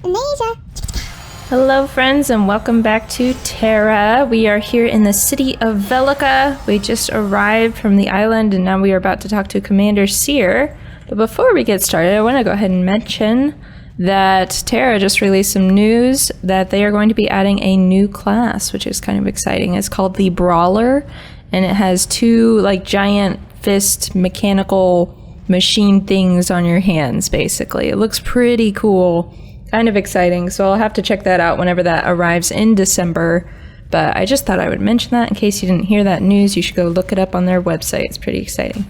Amazing. Hello friends and welcome back to TERA. We are here in the city of Velica. We just arrived from the island and now we are about to talk to Commander Seer. But before we get started, I want to go ahead and mention that TERA just released some news that they are going to be adding a new class, which is kind of exciting. It's called the Brawler, and it has two like giant fist mechanical machine things on your hands, basically. It looks pretty cool. Kind of exciting, so I'll have to check that out whenever that arrives in December. But I just thought I would mention that in case you didn't hear that news. You should go look it up on their website. It's pretty exciting.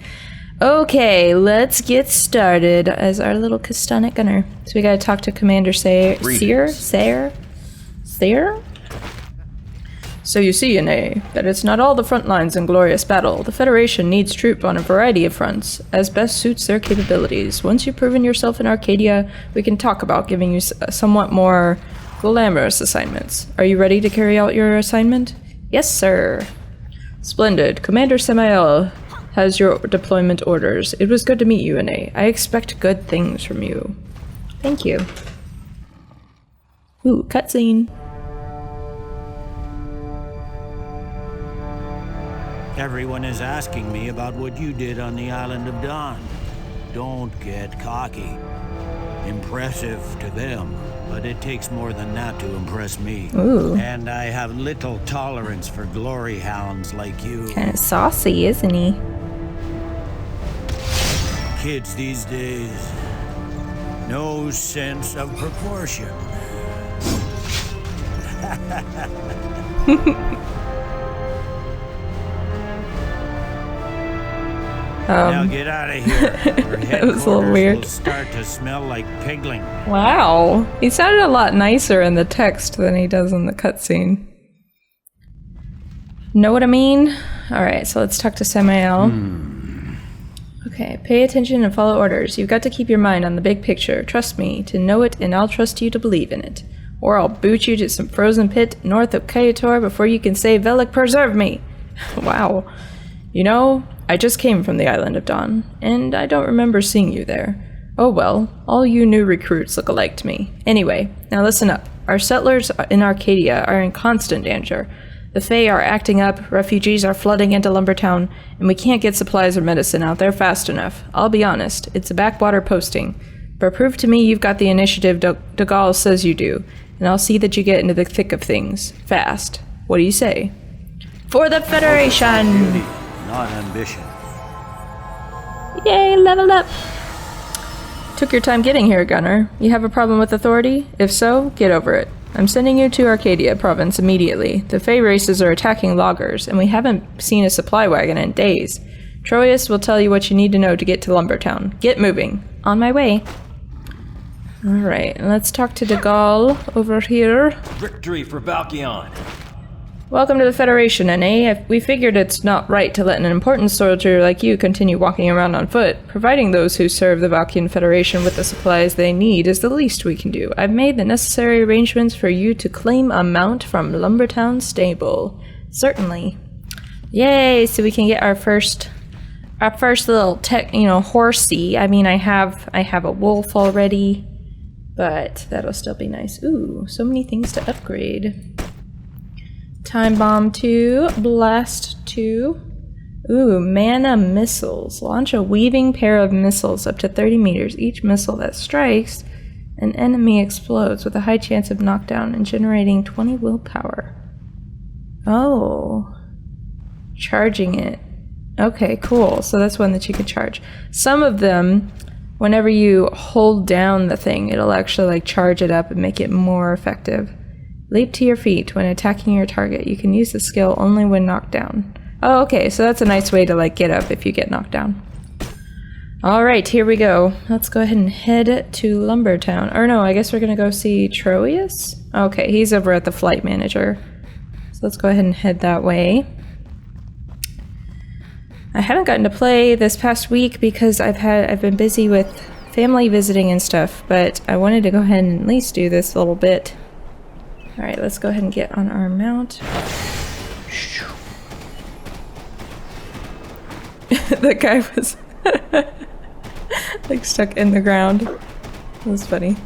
Okay, let's get started as our little castanic gunner. So we gotta talk to Commander Seer? So you see, Ine, that it's not all the front lines in glorious battle. The Federation needs troop on a variety of fronts, as best suits their capabilities. Once you've proven yourself in Arcadia, we can talk about giving you somewhat more glamorous assignments. Are you ready to carry out your assignment? Yes, sir. Splendid. Commander Samael has your deployment orders. It was good to meet you, Ine. I expect good things from you. Thank you. Ooh, cutscene. Everyone is asking me about what you did on the island of Dawn. Don't get cocky. Impressive to them, but it takes more than that to impress me. Ooh. And I have little tolerance for glory hounds like you. Kind of saucy, isn't he? Kids these days, no sense of proportion. Now get out of here. That was a little weird. Will start to smell like pigling. Wow, he sounded a lot nicer in the text than he does in the cutscene. Know what I mean? Alright, so let's talk to Samael. Okay, pay attention and follow orders. You've got to keep your mind on the big picture. Trust me to know it, and I'll trust you to believe in it. Or I'll boot you to some frozen pit north of Kayator before you can say, Velik, preserve me! Wow. You know, I just came from the island of Dawn, and I don't remember seeing you there. Oh well, all you new recruits look alike to me. Anyway, now listen up. Our settlers in Arcadia are in constant danger. The Fae are acting up, refugees are flooding into Lumbertown, and we can't get supplies or medicine out there fast enough. I'll be honest, it's a backwater posting. But prove to me you've got the initiative De Gaulle says you do, and I'll see that you get into the thick of things. Fast. What do you say? For the Federation! Not ambition. Yay, leveled up! Took your time getting here, Gunner. You have a problem with authority? If so, get over it. I'm sending you to Arcadia province immediately. The Fae races are attacking loggers, and we haven't seen a supply wagon in days. Troyes will tell you what you need to know to get to Lumbertown. Get moving. On my way. Alright, let's talk to De Gaulle over here. Victory for Valkion. Welcome to the Federation, N.A. We figured it's not right to let an important soldier like you continue walking around on foot. Providing those who serve the Valkian Federation with the supplies they need is the least we can do. I've made the necessary arrangements for you to claim a mount from Lumbertown stable. Certainly. Yay, so we can get our first little horsey. I mean, I have a wolf already, but that'll still be nice. Ooh, so many things to upgrade. Time Bomb 2, Blast 2. Ooh, Mana Missiles. Launch a weaving pair of missiles up to 30 meters. Each missile that strikes an enemy explodes with a high chance of knockdown and generating 20 willpower. Oh. Charging it. Okay, cool. So that's one that you could charge. Some of them, whenever you hold down the thing, it'll actually like charge it up and make it more effective. Leap to your feet when attacking your target. You can use the skill only when knocked down. Oh, okay, so that's a nice way to like get up if you get knocked down. Alright, here we go. Let's go ahead and head to Lumbertown. Or no, I guess we're gonna go see Troyes? Okay, he's over at the flight manager. So let's go ahead and head that way. I haven't gotten to play this past week because I've been busy with family visiting and stuff, but I wanted to go ahead and at least do this a little bit. Alright, let's go ahead and get on our mount. That guy was like stuck in the ground. That was funny.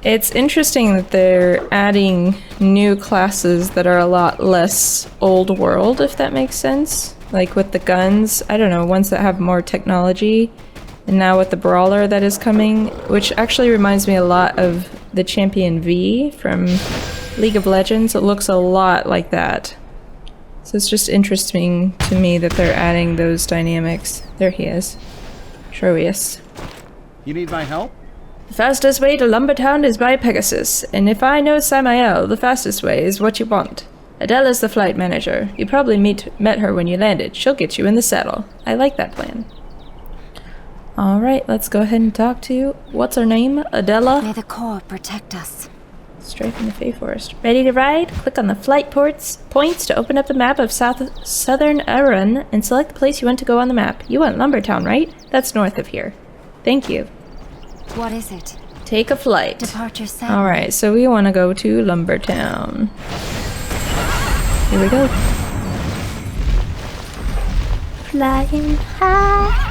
It's interesting that they're adding new classes that are a lot less old world, if that makes sense. Like with the guns, I don't know, ones that have more technology. And now with the brawler that is coming, which actually reminds me a lot of the Champion V from League of Legends. It looks a lot like that. So it's just interesting to me that they're adding those dynamics. There he is. Troius. You need my help? The fastest way to Lumbertown is by Pegasus, and if I know Samael, the fastest way is what you want. Adela's the flight manager. You probably met her when you landed. She'll get you in the saddle. I like that plan. Alright, let's go ahead and talk to, what's her name? Adela? May the core protect us. Straight from the Fey Forest. Ready to ride? Click on the flight points to open up the map of southern Arun and select the place you want to go on the map. You want Lumbertown, right? That's north of here. Thank you. What is it? Take a flight. Departure set. Alright, so we want to go to Lumbertown. Here we go. Flying high.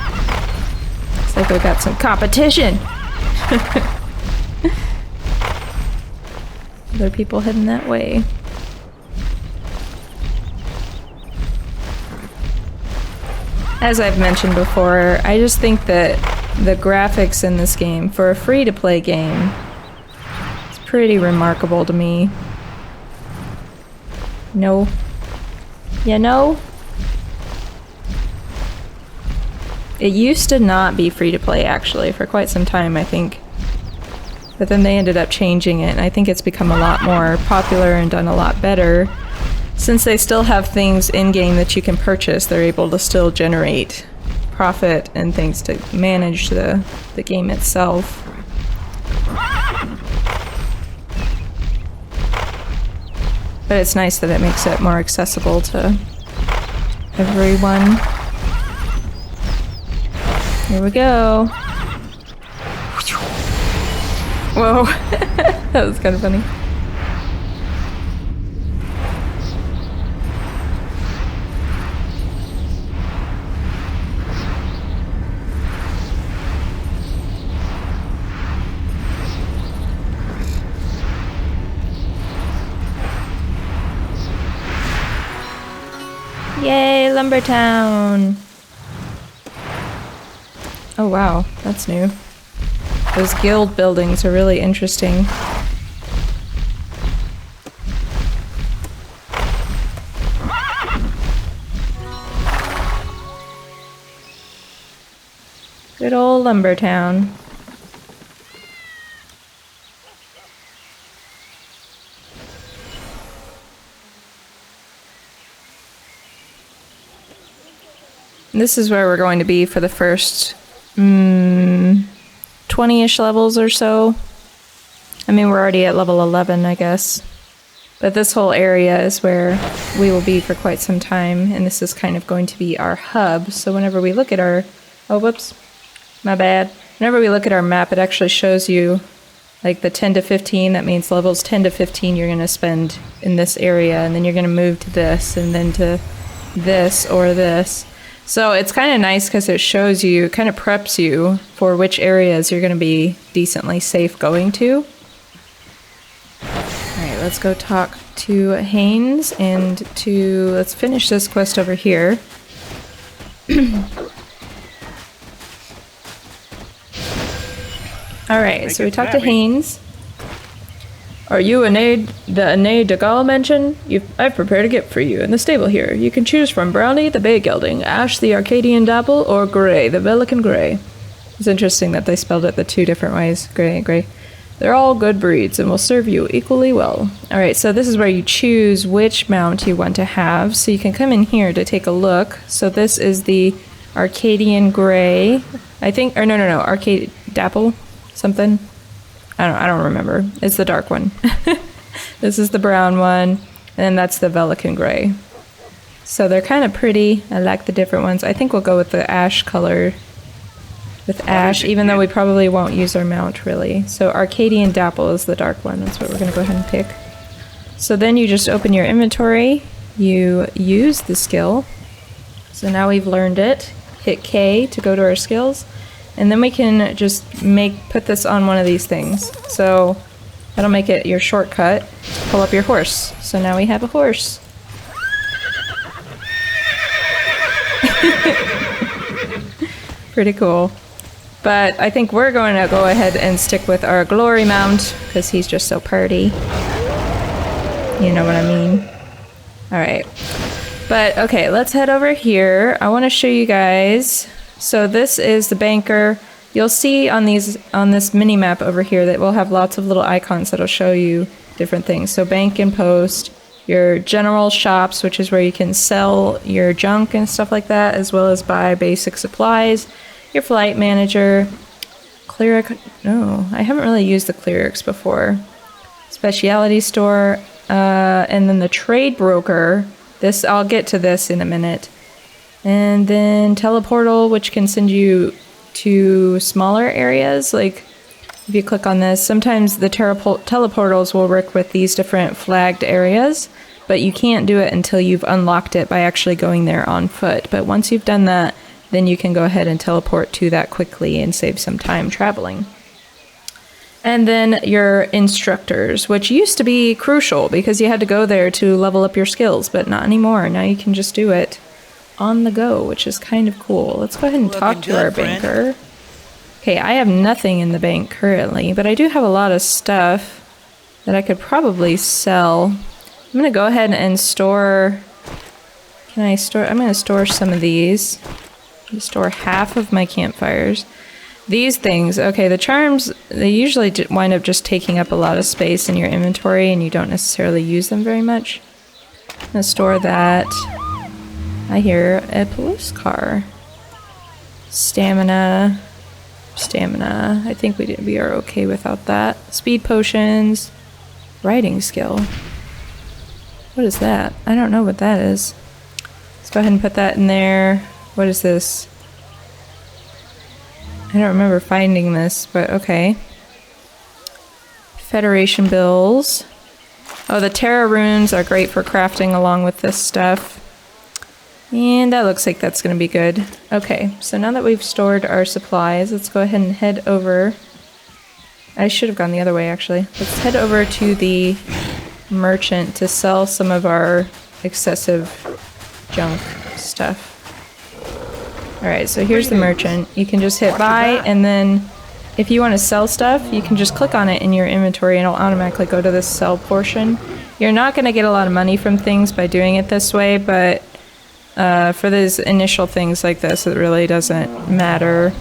Looks like we got some competition. Other people heading that way. As I've mentioned before, I just think that the graphics in this game, for a free-to-play game, is pretty remarkable to me. No. You know? It used to not be free-to-play, actually, for quite some time, I think. But then they ended up changing it, and I think it's become a lot more popular and done a lot better. Since they still have things in-game that you can purchase, they're able to still generate profit and things to manage the game itself. But it's nice that it makes it more accessible to everyone. Here we go. Whoa. That was kind of funny. Yay, Lumbertown! Oh wow, that's new. Those guild buildings are really interesting. Good old Lumbertown. This is where we're going to be for the first 20-ish levels or so. I mean, we're already at level 11, I guess. But this whole area is where we will be for quite some time, and this is kind of going to be our hub. So whenever we look at our... Oh, whoops. My bad. Whenever we look at our map, it actually shows you like the 10 to 15. That means levels 10 to 15 you're going to spend in this area, and then you're going to move to this, and then to this or this. So it's kind of nice because it shows you, kind of preps you for which areas you're going to be decently safe going to. Alright, let's go talk to Haynes and let's finish this quest over here. Alright, so we talked to Haynes. Are you the Ane Dagal mentioned? I've prepared a gift for you in the stable here. You can choose from Brownie, the Bay Gelding, Ash, the Arcadian Dapple, or Grey, the Velican Grey. It's interesting that they spelled it the two different ways, Grey and Grey. They're all good breeds and will serve you equally well. Alright, so this is where you choose which mount you want to have. So you can come in here to take a look. So this is the Arcadian Grey. I think, or no, Arcade Dapple, something. I don't remember. It's the dark one. This is the brown one, and then that's the Velican Grey. So they're kind of pretty. I like the different ones. I think we'll go with the ash color with ash, even though we probably won't use our mount really. So Arcadian Dapple is the dark one. That's what we're going to go ahead and pick. So then you just open your inventory. You use the skill. So now we've learned it. hit K to go to our skills. And then we can just put this on one of these things. So that'll make it your shortcut. Pull up your horse. So now we have a horse. Pretty cool. But I think we're going to go ahead and stick with our glory mount because he's just so pretty. You know what I mean? Alright. But okay, let's head over here. I want to show you guys. So this is the banker. You'll see on this mini map over here that we'll have lots of little icons that'll show you different things. So bank and post, your general shops, which is where you can sell your junk and stuff like that, as well as buy basic supplies. Your flight manager, cleric. No, I haven't really used the clerics before. Specialty store, and then the trade broker. This, I'll get to this in a minute. And then teleportal, which can send you to smaller areas. Like if you click on this, sometimes the teleportals will work with these different flagged areas, but you can't do it until you've unlocked it by actually going there on foot. But once you've done that, then you can go ahead and teleport to that quickly and save some time traveling. And then your instructors, which used to be crucial because you had to go there to level up your skills, but not anymore. Now you can just do it on the go, which is kind of cool. Let's go ahead and talk to our banker. Okay, I have nothing in the bank currently, but I do have a lot of stuff that I could probably sell. I'm gonna go ahead and store. I'm gonna store some of these. Store half of my campfires. These things, okay, the charms, they usually wind up just taking up a lot of space in your inventory and you don't necessarily use them very much. I'm gonna store that. I hear a police car. Stamina. I think we are okay without that. Speed potions. Riding skill. What is that? I don't know what that is. Let's go ahead and put that in there. What is this? I don't remember finding this, but okay. Federation bills. Oh, the TERA runes are great for crafting along with this stuff. And that looks like that's going to be good. Okay, so now that we've stored our supplies, let's go ahead and head over. I should have gone the other way, actually. Let's head over to the merchant to sell some of our excessive junk stuff. Alright, so here's the merchant. You can just hit buy, and then if you want to sell stuff, you can just click on it in your inventory and it'll automatically go to the sell portion. You're not going to get a lot of money from things by doing it this way, but for those initial things like this, it really doesn't matter.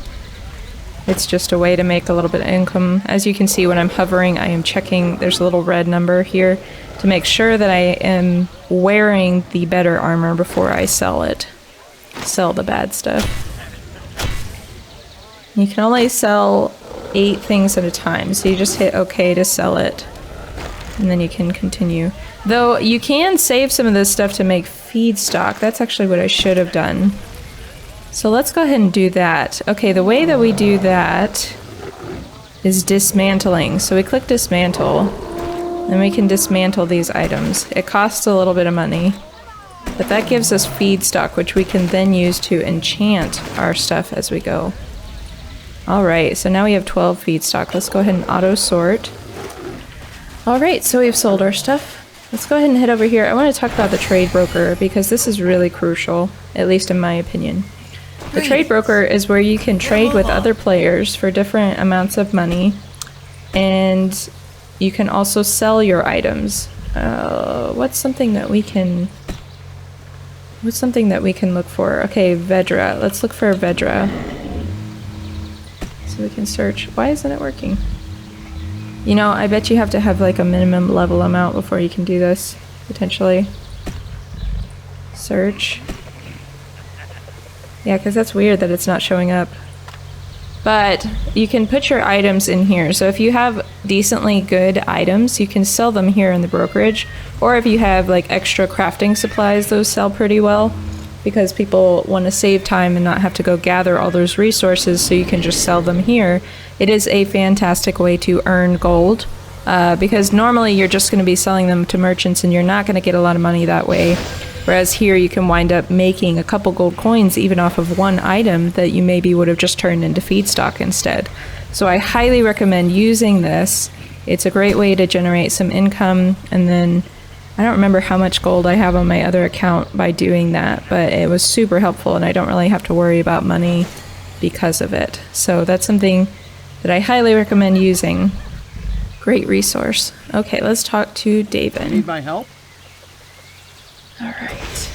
It's just a way to make a little bit of income. As you can see, when I'm hovering, I am checking, there's a little red number here, to make sure that I am wearing the better armor before I sell it. Sell the bad stuff. You can only sell 8 things at a time, so you just hit OK to sell it. And then you can continue. Though you can save some of this stuff to make feedstock. That's actually what I should have done. So let's go ahead and do that. Okay, the way that we do that is dismantling. So we click dismantle, and we can dismantle these items. It costs a little bit of money, but that gives us feedstock, which we can then use to enchant our stuff as we go. Alright, so now we have 12 feedstock. Let's go ahead and auto sort. Alright, so we've sold our stuff. Let's go ahead and head over here. I want to talk about the trade broker because this is really crucial, at least in my opinion. The trade broker is where you can trade with other players for different amounts of money, and you can also sell your items. What's something that we can look for? Okay, Vedra. Let's look for Vedra. So we can search. Why isn't it working? You know, I bet you have to have like a minimum level amount before you can do this, potentially. Search. Yeah, because that's weird that it's not showing up. But you can put your items in here. So if you have decently good items, you can sell them here in the brokerage. Or if you have like extra crafting supplies, those sell pretty well. Because people want to save time and not have to go gather all those resources, so you can just sell them here. It is a fantastic way to earn gold. Because normally you're just going to be selling them to merchants and you're not going to get a lot of money that way. Whereas here you can wind up making a couple gold coins even off of one item that you maybe would have just turned into feedstock instead. So I highly recommend using this. It's a great way to generate some income, and then I don't remember how much gold I have on my other account by doing that, but it was super helpful and I don't really have to worry about money because of it. So that's something that I highly recommend using. Great resource. Okay, let's talk to David. Need my help? All right.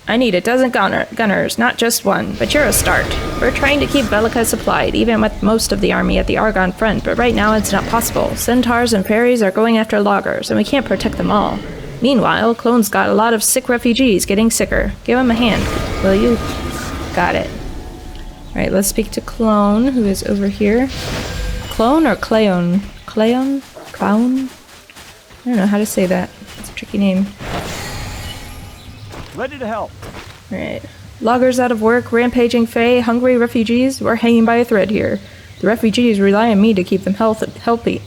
I need a dozen gunners, not just one, but you're a start. We're trying to keep Velica supplied, even with most of the army at the Argonne front, but right now it's not possible. Centaurs and fairies are going after loggers, and we can't protect them all. Meanwhile, Clone's got a lot of sick refugees getting sicker. Give him a hand, will you? Got it. All right, let's speak to Clone, who is over here. Clone or Cleon? Cleon? Clown? I don't know how to say that. It's a tricky name. Ready to help. Right. Loggers out of work, rampaging Fae, hungry refugees. We're hanging by a thread here. The refugees rely on me to keep them healthy, healthy,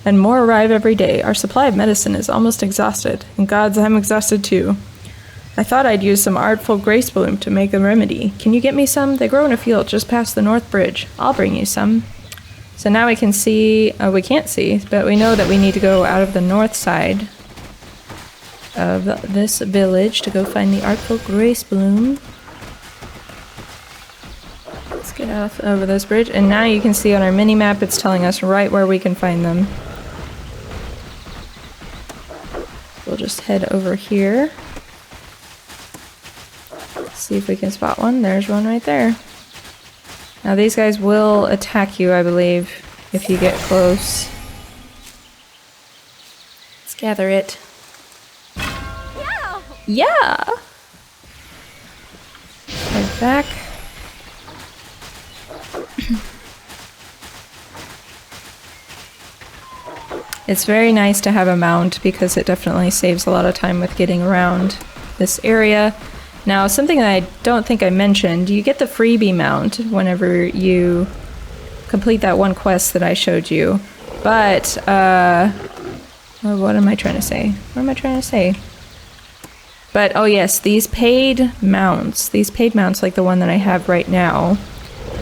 and more arrive every day. Our supply of medicine is almost exhausted, and gods, I'm exhausted too. I thought I'd use some artful grace bloom to make a remedy. Can you get me some? They grow in a field just past the north bridge. I'll bring you some. So now we can see, we can't see, but we know that we need to go out of the north side of this village to go find the artful grace bloom. Let's get off over this bridge, and now you can see on our mini map it's telling us right where we can find them. We'll just head over here. See if we can spot one. There's one right there. Now these guys will attack you, I believe, if you get close. Let's gather it. Yeah! Head back. It's very nice to have a mount because it definitely saves a lot of time with getting around this area. Now, something that I don't think I mentioned, you get the freebie mount whenever you complete that one quest that I showed you. But, what am I trying to say? What am I trying to say? But, oh yes, these paid mounts like the one that I have right now,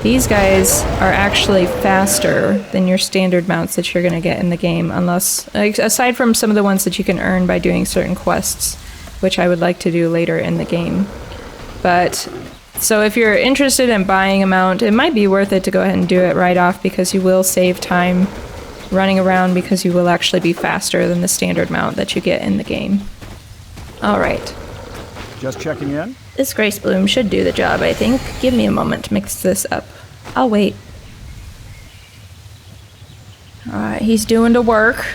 these guys are actually faster than your standard mounts that you're going to get in the game, unless, aside from some of the ones that you can earn by doing certain quests, which I would like to do later in the game. But, so if you're interested in buying a mount, it might be worth it to go ahead and do it right off because you will save time running around because you will actually be faster than the standard mount that you get in the game. Alright. Just checking in? This Grace Bloom should do the job, I think. Give me a moment to mix this up. I'll wait. Alright, he's doing the work.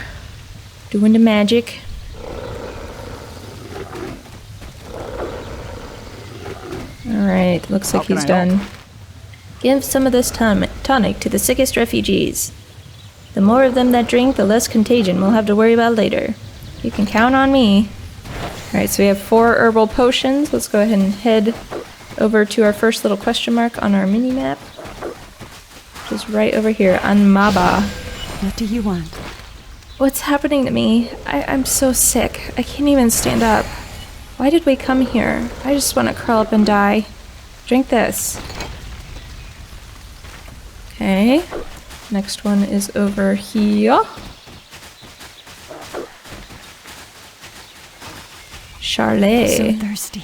Doing the magic. Alright, looks like he's done. Give some of this tonic to the sickest refugees. The more of them that drink, the less contagion we'll have to worry about later. You can count on me. Alright, so we have 4 herbal potions. Let's go ahead and head over to our first little question mark on our mini-map. Which is right over here, on Maba. What do you want? What's happening to me? I'm so sick. I can't even stand up. Why did we come here? I just want to curl up and die. Drink this. Okay. Next one is over here. Charlotte. So thirsty.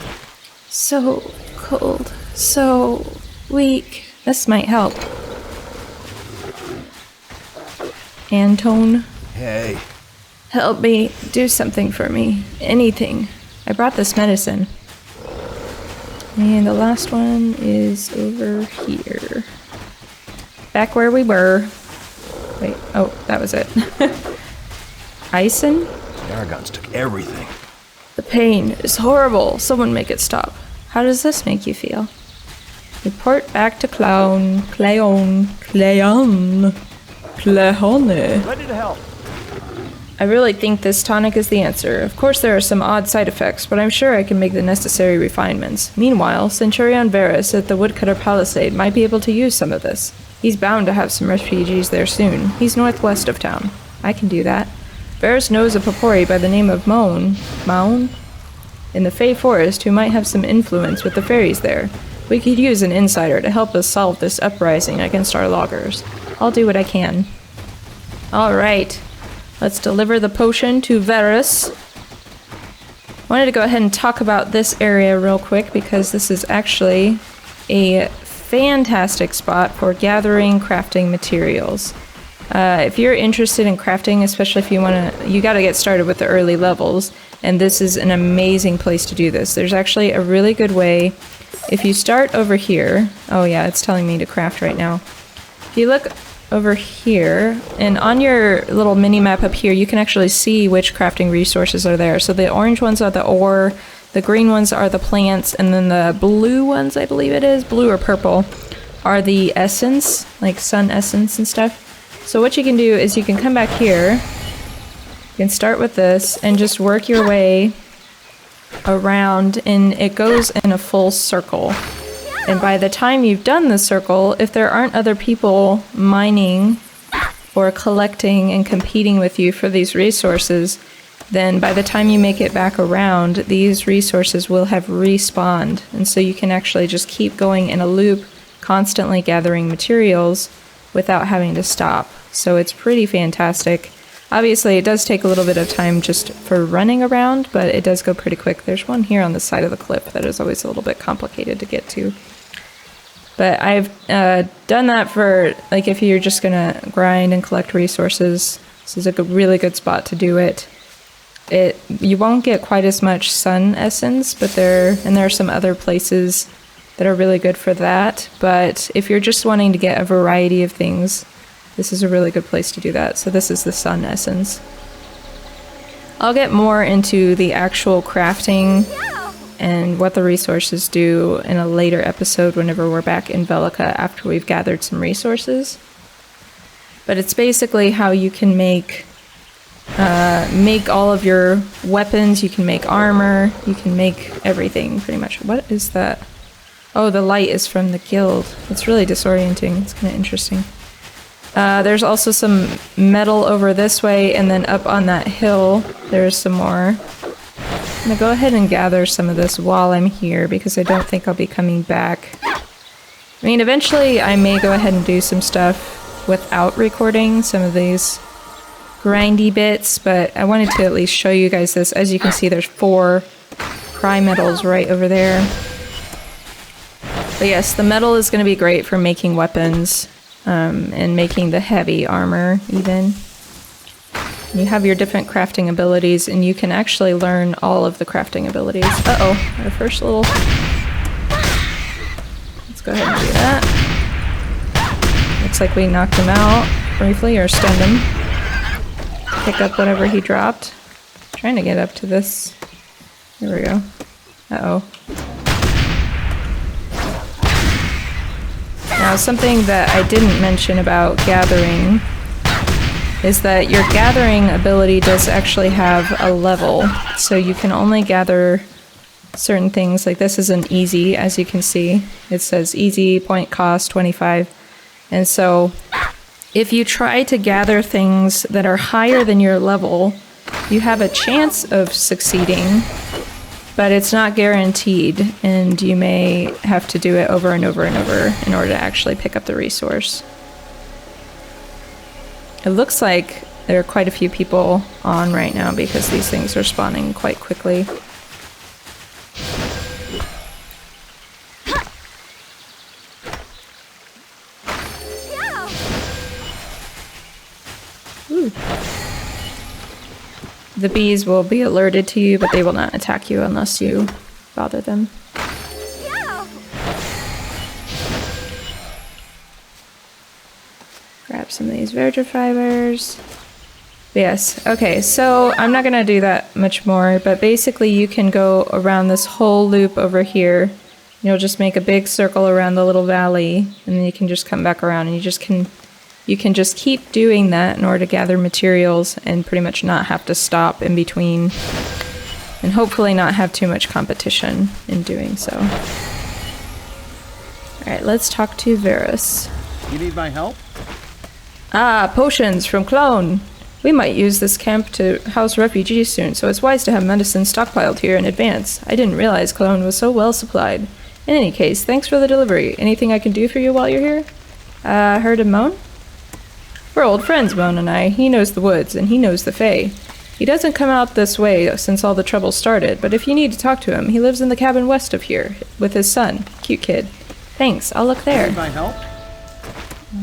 So cold. So weak. This might help. Antone. Hey. Help me. Do something for me. Anything. I brought this medicine. And the last one is over here. Back where we were. Wait. Oh, that was it. Ison? The Argonnes took everything. The pain is horrible. Someone make it stop. How does this make you feel? Report back to Cleon. Ready to help. I really think this tonic is the answer. Of course there are some odd side effects, but I'm sure I can make the necessary refinements. Meanwhile, Centurion Varus at the Woodcutter Palisade might be able to use some of this. He's bound to have some refugees there soon. He's northwest of town. I can do that. Varus knows a Papori by the name of Maun, in the Fey Forest who might have some influence with the fairies there. We could use an insider to help us solve this uprising against our loggers. I'll do what I can. Alright, let's deliver the potion to Varus. Wanted to go ahead and talk about this area real quick because this is actually a fantastic spot for gathering crafting materials. If you're interested in crafting, especially if you gotta get started with the early levels, and this is an amazing place to do this. There's actually a really good way. If you start over here, oh yeah, it's telling me to craft right now. If you look over here, and on your little mini map up here, you can actually see which crafting resources are there. So the orange ones are the ore, the green ones are the plants, and then the blue ones, I believe it is, blue or purple, are the essence, like sun essence and stuff. So what you can do is you can come back here, you can start with this, and just work your way around, and it goes in a full circle. And by the time you've done the circle, if there aren't other people mining or collecting and competing with you for these resources, then by the time you make it back around, these resources will have respawned. And so you can actually just keep going in a loop, constantly gathering materials without having to stop. So it's pretty fantastic. Obviously, it does take a little bit of time just for running around, but it does go pretty quick. There's one here on the side of the cliff that is always a little bit complicated to get to. But I've done that for, like, if you're just gonna grind and collect resources, this is a really good spot to do it. You won't get quite as much sun essence, but there are some other places that are really good for that. But if you're just wanting to get a variety of things, this is a really good place to do that. So this is the sun essence. I'll get more into the actual crafting and what the resources do in a later episode whenever we're back in Velica after we've gathered some resources. But it's basically how you can make all of your weapons, you can make armor, you can make everything pretty much. What is that? Oh, the light is from the guild. It's really disorienting. It's kind of interesting. There's also some metal over this way, and then up on that hill there's some more. I'm gonna go ahead and gather some of this while I'm here because I don't think I'll be coming back. I mean, eventually I may go ahead and do some stuff without recording some of these grindy bits, but I wanted to at least show you guys this. As you can see, there's 4 cry metals right over there. But yes, the metal is going to be great for making weapons and making the heavy armor even. You have your different crafting abilities, and you can actually learn all of the crafting abilities. Uh-oh, our first little... Let's go ahead and do that. Looks like we knocked him out briefly, or stunned him. Pick up whatever he dropped. Trying to get up to this. There we go. Uh-oh. Now, something that I didn't mention about gathering is that your gathering ability does actually have a level. So you can only gather certain things. Like this is an easy, as you can see. It says easy, point cost 25. And so if you try to gather things that are higher than your level, you have a chance of succeeding, but it's not guaranteed, and you may have to do it over and over and over in order to actually pick up the resource. It looks like there are quite a few people on right now because these things are spawning quite quickly. Ooh. The bees will be alerted to you, but they will not attack you unless you bother them. Grab some of these verdure fibers. Yes, okay, so I'm not gonna do that much more, but basically you can go around this whole loop over here. You'll just make a big circle around the little valley, and then you can just come back around, and you can just keep doing that in order to gather materials and pretty much not have to stop in between, and hopefully not have too much competition in doing so. Alright, let's talk to Varus. You need my help? Ah, potions from Clone. We might use this camp to house refugees soon, so it's wise to have medicine stockpiled here in advance. I didn't realize Cologne was so well supplied. In any case, thanks for the delivery. Anything I can do for you while you're here? Heard of Moan? We're old friends, Moan and I. He knows the woods, and he knows the Fae. He doesn't come out this way since all the trouble started, but if you need to talk to him, he lives in the cabin west of here, with his son. Cute kid. Thanks, I'll look there. Need my help?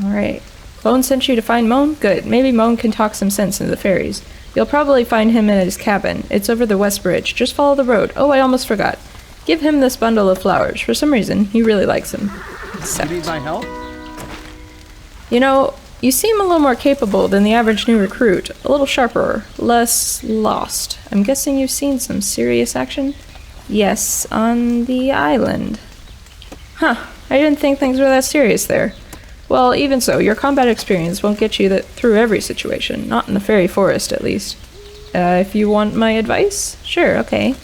Alright. Clone sent you to find Moan? Good. Maybe Moan can talk some sense into the fairies. You'll probably find him in his cabin. It's over the west bridge. Just follow the road. Oh, I almost forgot. Give him this bundle of flowers. For some reason, he really likes them. Except... You need my help? You know, you seem a little more capable than the average new recruit. A little sharper. Less lost. I'm guessing you've seen some serious action? Yes, on the island. Huh. I didn't think things were that serious there. Well, even so, your combat experience won't get you through every situation. Not in the fairy forest, at least. If you want my advice? Sure, okay.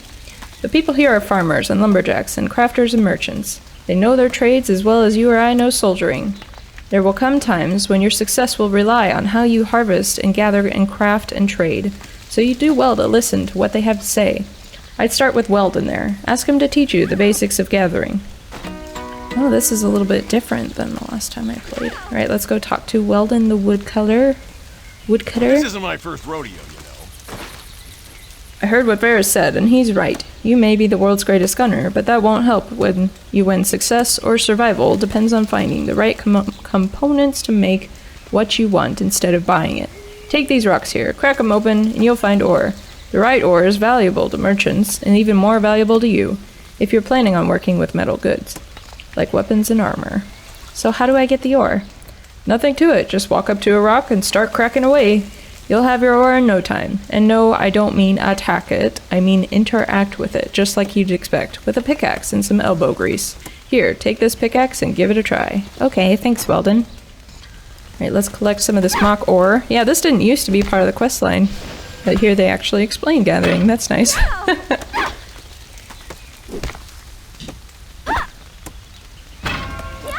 The people here are farmers and lumberjacks and crafters and merchants. They know their trades as well as you or I know soldiering. There will come times when your success will rely on how you harvest and gather and craft and trade, so you do well to listen to what they have to say. I'd start with Weldon there. Ask him to teach you the basics of gathering. Oh, this is a little bit different than the last time I played. Alright, let's go talk to Weldon the woodcutter. This isn't my first rodeo, you know. I heard what Varys said, and he's right. You may be the world's greatest gunner, but that won't help when you win. Success or survival depends on finding the right components to make what you want instead of buying it. Take these rocks here, crack them open, and you'll find ore. The right ore is valuable to merchants, and even more valuable to you, if you're planning on working with metal goods, like weapons and armor. So how do I get the ore? Nothing to it, just walk up to a rock and start cracking away. You'll have your ore in no time. And no, I don't mean attack it, I mean interact with it, just like you'd expect, with a pickaxe and some elbow grease. Here, take this pickaxe and give it a try. Okay, thanks, Weldon. Alright, let's collect some of this mock ore. Yeah, this didn't used to be part of the quest line, but here they actually explain gathering. That's nice.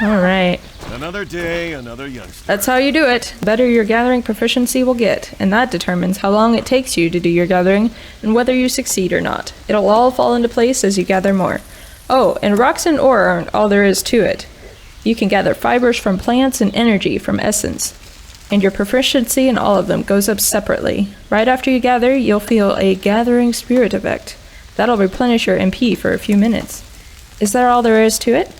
Alright. Another day, another youngster. That's how you do it. The better your gathering proficiency will get, and that determines how long it takes you to do your gathering and whether you succeed or not. It'll all fall into place as you gather more. Oh, and rocks and ore aren't all there is to it. You can gather fibers from plants and energy from essence, and your proficiency in all of them goes up separately. Right after you gather, you'll feel a gathering spirit effect. That'll replenish your MP for a few minutes. Is that all there is to it?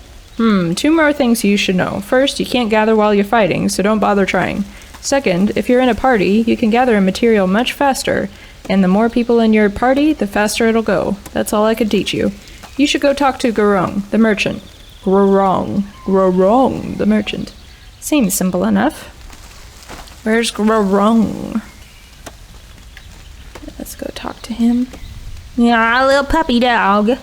Two more things you should know. First, you can't gather while you're fighting, so don't bother trying. Second, if you're in a party, you can gather a material much faster, and the more people in your party, the faster it'll go. That's all I could teach you. You should go talk to Garong, the merchant. Garong, the merchant. Seems simple enough. Where's Garong? Let's go talk to him. Yeah, little puppy dog.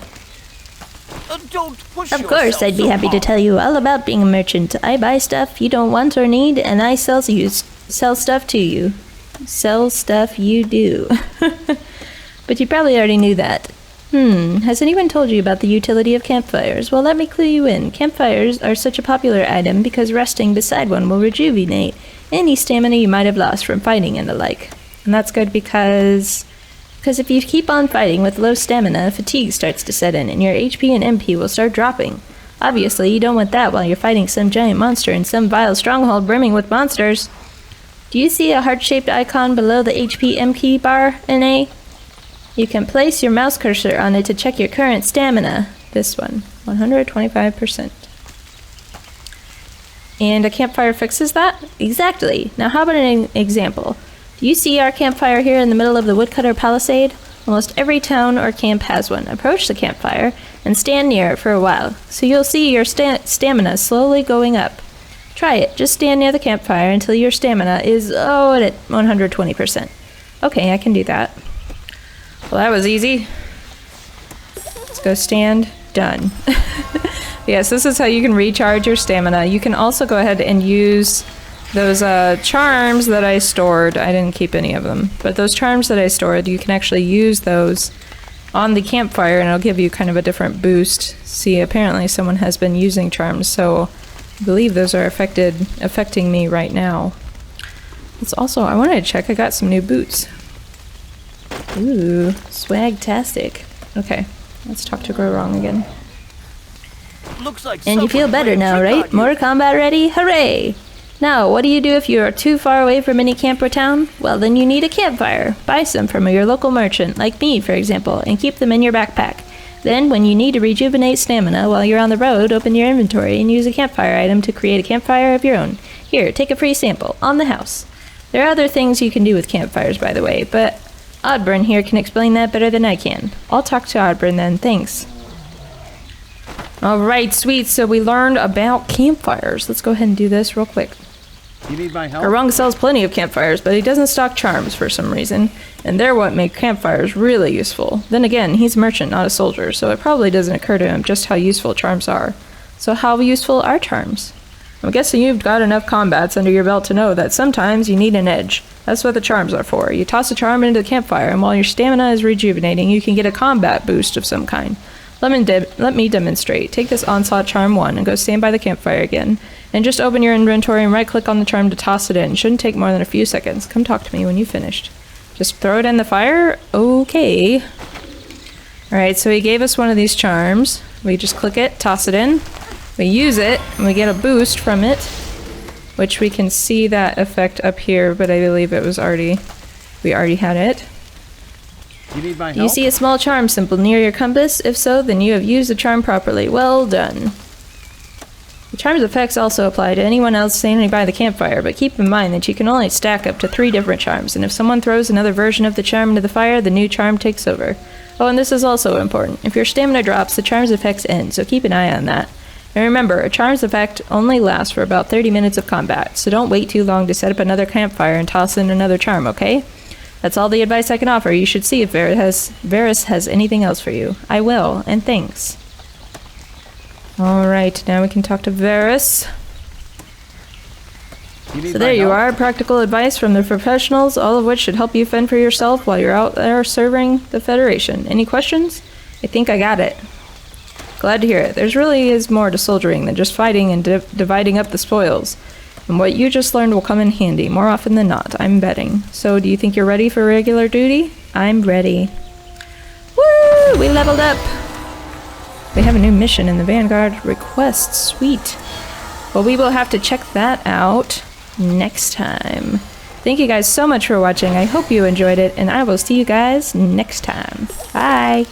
Don't push Of course, I'd be happy to tell you all about being a merchant. I buy stuff you don't want or need, and I sell stuff to you. Sell stuff you do. But you probably already knew that. Has anyone told you about the utility of campfires? Well, let me clue you in. Campfires are such a popular item because resting beside one will rejuvenate any stamina you might have lost from fighting and the like. And that's good because if you keep on fighting with low stamina, fatigue starts to set in, and your HP and MP will start dropping. Obviously, you don't want that while you're fighting some giant monster in some vile stronghold brimming with monsters. Do you see a heart-shaped icon below the HP MP bar, NA? You can place your mouse cursor on it to check your current stamina. This one, 125%. And a campfire fixes that? Exactly. Now how about an example? Do you see our campfire here in the middle of the woodcutter palisade? Almost every town or camp has one. Approach the campfire and stand near it for a while, so you'll see your stamina slowly going up. Try it. Just stand near the campfire until your stamina is, at 120%. Okay, I can do that. Well, that was easy. Let's go stand. Done. Yes, this is how you can recharge your stamina. You can also go ahead and use those charms that I stored. I didn't keep any of them, but those charms that I stored, you can actually use those on the campfire and it'll give you kind of a different boost. See, apparently someone has been using charms, so I believe those are affecting me right now. It's also, I wanted to check, I got some new boots. Ooh, swag-tastic. Okay, let's talk to Gorong again. Looks like And you feel better now, right? More combat ready? Hooray! Now, what do you do if you are too far away from any camp or town? Well, then you need a campfire. Buy some from your local merchant, like me, for example, and keep them in your backpack. Then, when you need to rejuvenate stamina while you're on the road, open your inventory and use a campfire item to create a campfire of your own. Here, take a free sample, on the house. There are other things you can do with campfires, by the way, but Oddburn here can explain that better than I can. I'll talk to Oddburn then, thanks. Alright, sweet, so we learned about campfires. Let's go ahead and do this real quick. You need my help? Arun sells plenty of campfires, but he doesn't stock charms for some reason, and they're what make campfires really useful. Then again, he's a merchant, not a soldier, so it probably doesn't occur to him just how useful charms are. So how useful are charms? I'm guessing you've got enough combats under your belt to know that sometimes you need an edge. That's what the charms are for. You toss a charm into the campfire, and while your stamina is rejuvenating, you can get a combat boost of some kind. Let me demonstrate. Take this Onslaught Charm 1 and go stand by the campfire again. And just open your inventory and right-click on the charm to toss it in. Shouldn't take more than a few seconds. Come talk to me when you've finished. Just throw it in the fire? Okay. Alright, so he gave us one of these charms. We just click it, toss it in. We use it, and we get a boost from it. Which we can see that effect up here, but I believe it was we already had it. You need my help? Do you see a small charm symbol near your compass? If so, then you have used the charm properly. Well done. The charm's effects also apply to anyone else standing by the campfire, but keep in mind that you can only stack up to 3 different charms, and if someone throws another version of the charm into the fire, the new charm takes over. Oh, and this is also important. If your stamina drops, the charm's effects end, so keep an eye on that. And remember, a charm's effect only lasts for about 30 minutes of combat, so don't wait too long to set up another campfire and toss in another charm, okay? That's all the advice I can offer. You should see if Varys has anything else for you. I will, and thanks. Alright, now we can talk to Varys. So there you are, practical advice from the professionals, all of which should help you fend for yourself while you're out there serving the Federation. Any questions? I think I got it. Glad to hear it. There's really is more to soldiering than just fighting and dividing up the spoils. And what you just learned will come in handy, more often than not, I'm betting. So, do you think you're ready for regular duty? I'm ready. Woo! We leveled up! We have a new mission in the Vanguard. Request. Sweet. Well, we will have to check that out next time. Thank you guys so much for watching. I hope you enjoyed it, and I will see you guys next time. Bye!